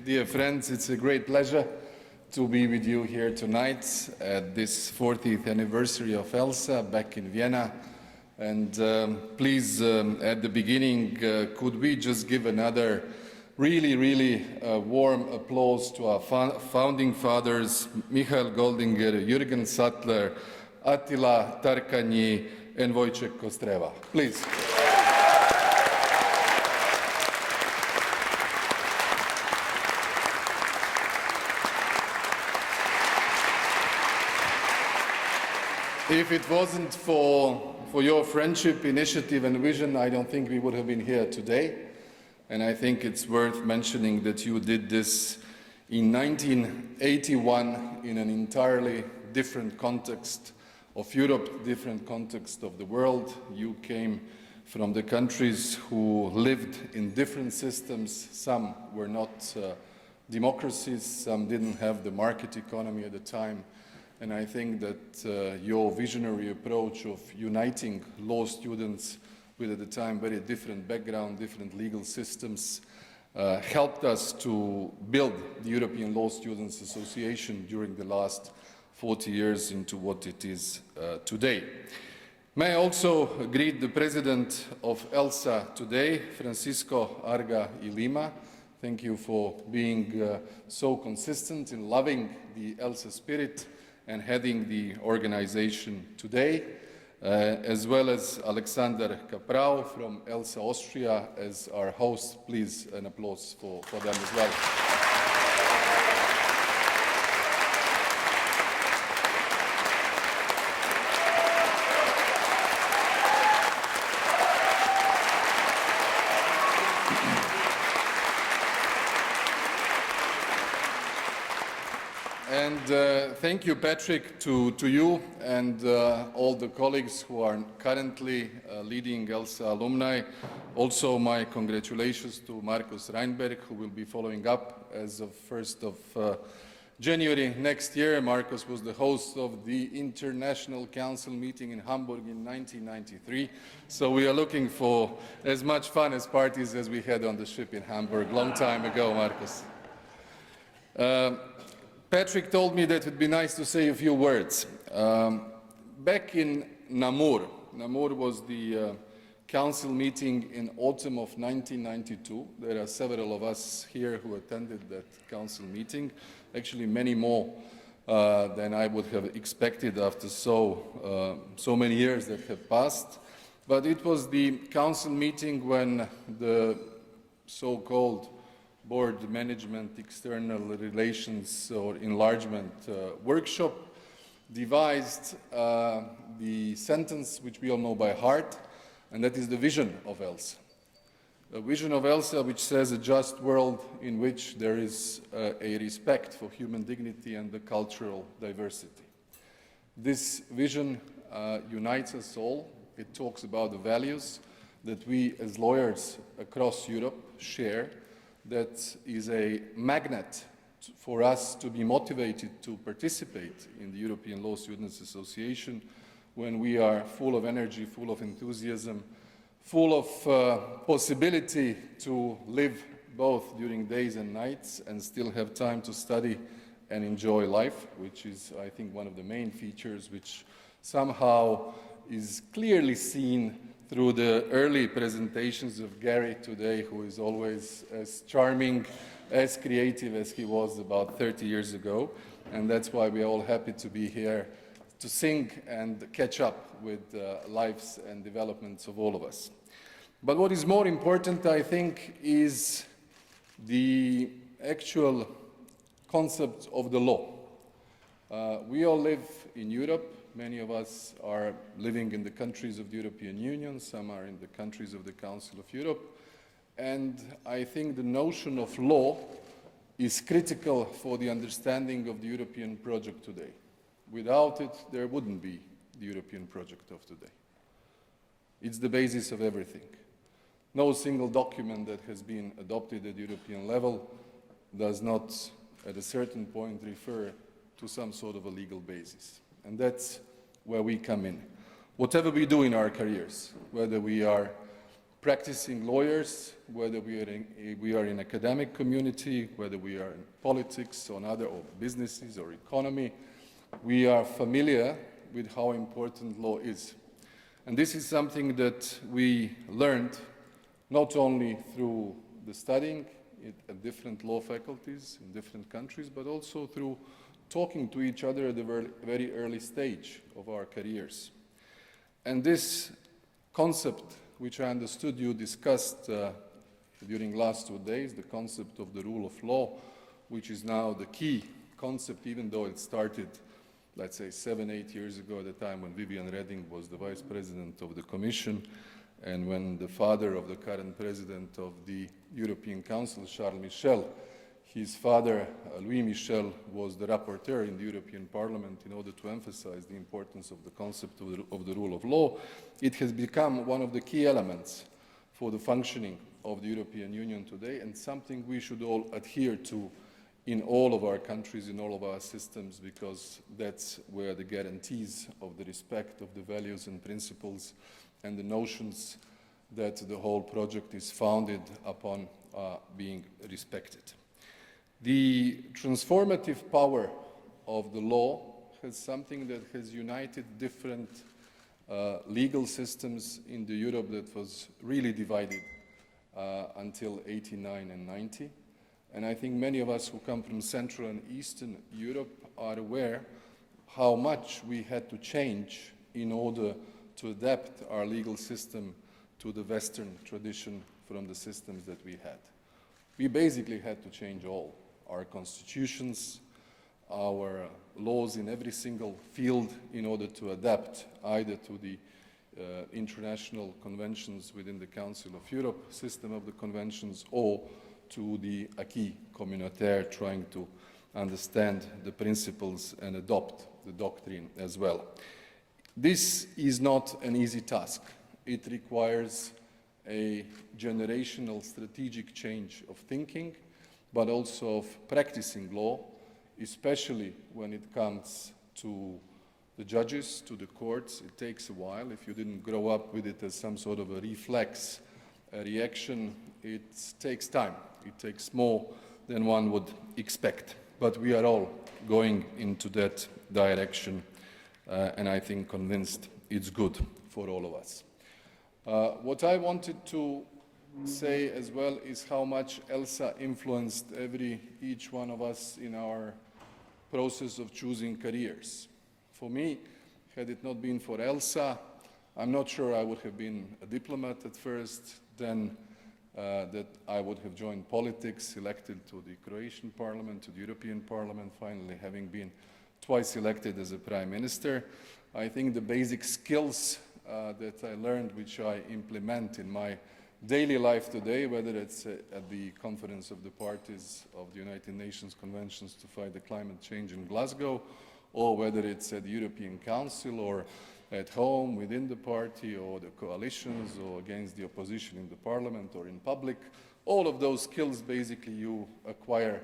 dear friends, it's a great pleasure to be with you here tonight at this 40th anniversary of ELSA back in Vienna. And please, at the beginning, could we just give another really warm applause to our founding fathers, Michael Goldinger, Jürgen Sattler, Attila Tarkanyi, and Wojciech Kostreva. Please. If it wasn't for your friendship, initiative and vision, I don't think we would have been here today. And I think it's worth mentioning that you did this in 1981 in an entirely different context of Europe, different context of the world. You came from the countries who lived in different systems. Some were not democracies, some didn't have the market economy at the time. And I think that your visionary approach of uniting law students with, at the time, very different background, different legal systems, helped us to build the European Law Students Association during the last 40 years into what it is today. May I also greet the president of ELSA today, Francisco Arga y Lima. Thank you for being so consistent in loving the ELSA spirit and heading the organization today, as well as Alexander Caprau from ELSA Austria as our host. Please, an applause for them as well. And thank you, Patrick, to you and all the colleagues who are currently leading ELSA Alumni. Also, my congratulations to Markus Reinberg, who will be following up as of 1st of January next year. Markus was the host of the International Council meeting in Hamburg in 1993. So we are looking for as much fun as parties as we had on the ship in Hamburg long time ago, Markus. Patrick told me that it would be nice to say a few words. Back in Namur was the council meeting in autumn of 1992. There are several of us here who attended that council meeting, actually many more than I would have expected after so many years that have passed. But it was the council meeting when the so-called board management, external relations or enlargement workshop devised the sentence which we all know by heart, and that is the vision of ELSA. A vision of ELSA which says a just world in which there is a respect for human dignity and the cultural diversity. This vision unites us all. It talks about the values that we as lawyers across Europe share, that is a magnet for us to be motivated to participate in the European Law Students Association when we are full of energy, full of enthusiasm, full of possibility to live both during days and nights and still have time to study and enjoy life, which is, I think, one of the main features which somehow is clearly seen through the early presentations of Gary today, who is always as charming, as creative as he was about 30 years ago. And that's why we're all happy to be here to sing and catch up with lives and developments of all of us. But what is more important, I think, is the actual concept of the law. We all live in Europe. Many of us are living in the countries of the European Union, some are in the countries of the Council of Europe, and I think the notion of law is critical for the understanding of the European project today. Without it, there wouldn't be the European project of today. It's the basis of everything. No single document that has been adopted at European level does not, at a certain point, refer to some sort of a legal basis. And that's where we come in. Whatever we do in our careers, whether we are practicing lawyers, whether we are in academic community, whether we are in politics or businesses or economy, we are familiar with how important law is. And this is something that we learned not only through the studying at different law faculties in different countries, but also through talking to each other at a very early stage of our careers. And this concept, which I understood you discussed during last 2 days, the concept of the rule of law, which is now the key concept, even though it started, let's say, 7, 8 years ago at the time when Viviane Reding was the Vice President of the Commission, and when the father of the current President of the European Council, Charles Michel, his father, Louis Michel, was the rapporteur in the European Parliament in order to emphasize the importance of the concept of the rule of law. It has become one of the key elements for the functioning of the European Union today, and something we should all adhere to in all of our countries, in all of our systems, because that's where the guarantees of the respect of the values and principles and the notions that the whole project is founded upon are being respected. The transformative power of the law is something that has united different legal systems in the Europe that was really divided until 89 and 90. And I think many of us who come from Central and Eastern Europe are aware how much we had to change in order to adapt our legal system to the Western tradition from the systems that we had. We basically had to change all our constitutions, our laws in every single field in order to adapt either to the international conventions within the Council of Europe system of the conventions or to the acquis communautaire, trying to understand the principles and adopt the doctrine as well. This is not an easy task. It requires a generational strategic change of thinking, but also of practicing law, especially when it comes to the judges, to the courts. It takes a while. If you didn't grow up with it as some sort of a reflex, a reaction, it takes time. It takes more than one would expect. But we are all going into that direction, and I think convinced it's good for all of us. What I wanted to say as well is how much ELSA influenced each one of us in our process of choosing careers. For me, had it not been for ELSA, I'm not sure I would have been a diplomat at first, then that I would have joined politics, elected to the Croatian Parliament, to the European Parliament, finally having been twice elected as a Prime Minister. I think the basic skills that I learned, which I implement in my daily life today, whether it's at the Conference of the Parties of the United Nations Conventions to fight the climate change in Glasgow, or whether it's at the European Council or at home within the party or the coalitions or against the opposition in the parliament or in public, all of those skills basically you acquire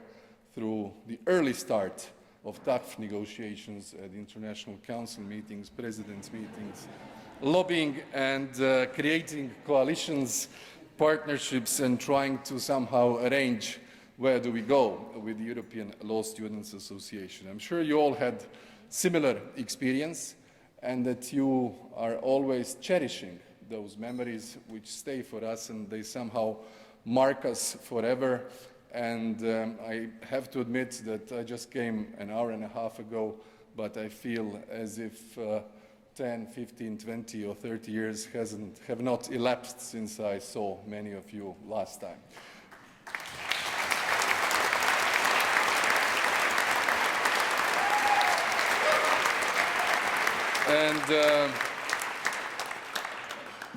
through the early start of tough negotiations at international council meetings, presidents' meetings, lobbying and creating coalitions, partnerships, and trying to somehow arrange where do we go with the European Law Students Association. I'm sure you all had similar experience and that you are always cherishing those memories which stay for us and they somehow mark us forever. And I have to admit that I just came an hour and a half ago, but I feel as if 10, 15, 20 or 30 years have not elapsed since I saw many of you last time. And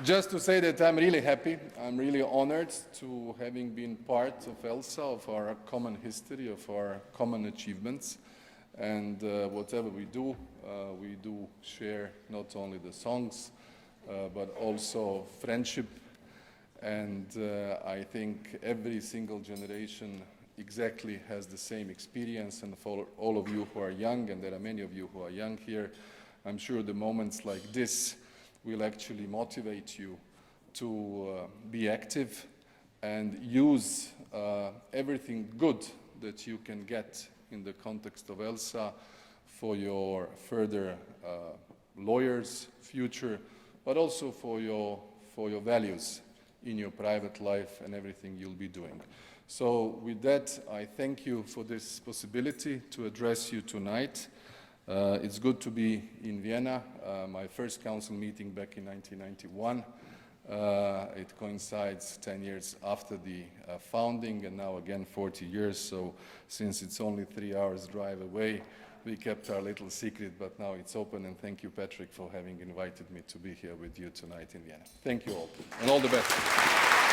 just to say that I'm really happy, I'm really honored to having been part of ELSA, of our common history, of our common achievements. And whatever we do share not only the songs, but also friendship. And I think every single generation exactly has the same experience. And for all of you who are young, and there are many of you who are young here, I'm sure the moments like this will actually motivate you to be active and use everything good that you can get in the context of ELSA for your further lawyers' future, but also for your values in your private life and everything you'll be doing. So with that, I thank you for this possibility to address you tonight. It's good to be in Vienna, my first council meeting back in 1991. It coincides 10 years after the founding, and now again 40 years, so since it's only 3 hours drive away, we kept our little secret, but now it's open, and thank you, Patrick, for having invited me to be here with you tonight in Vienna. Thank you all, and all the best.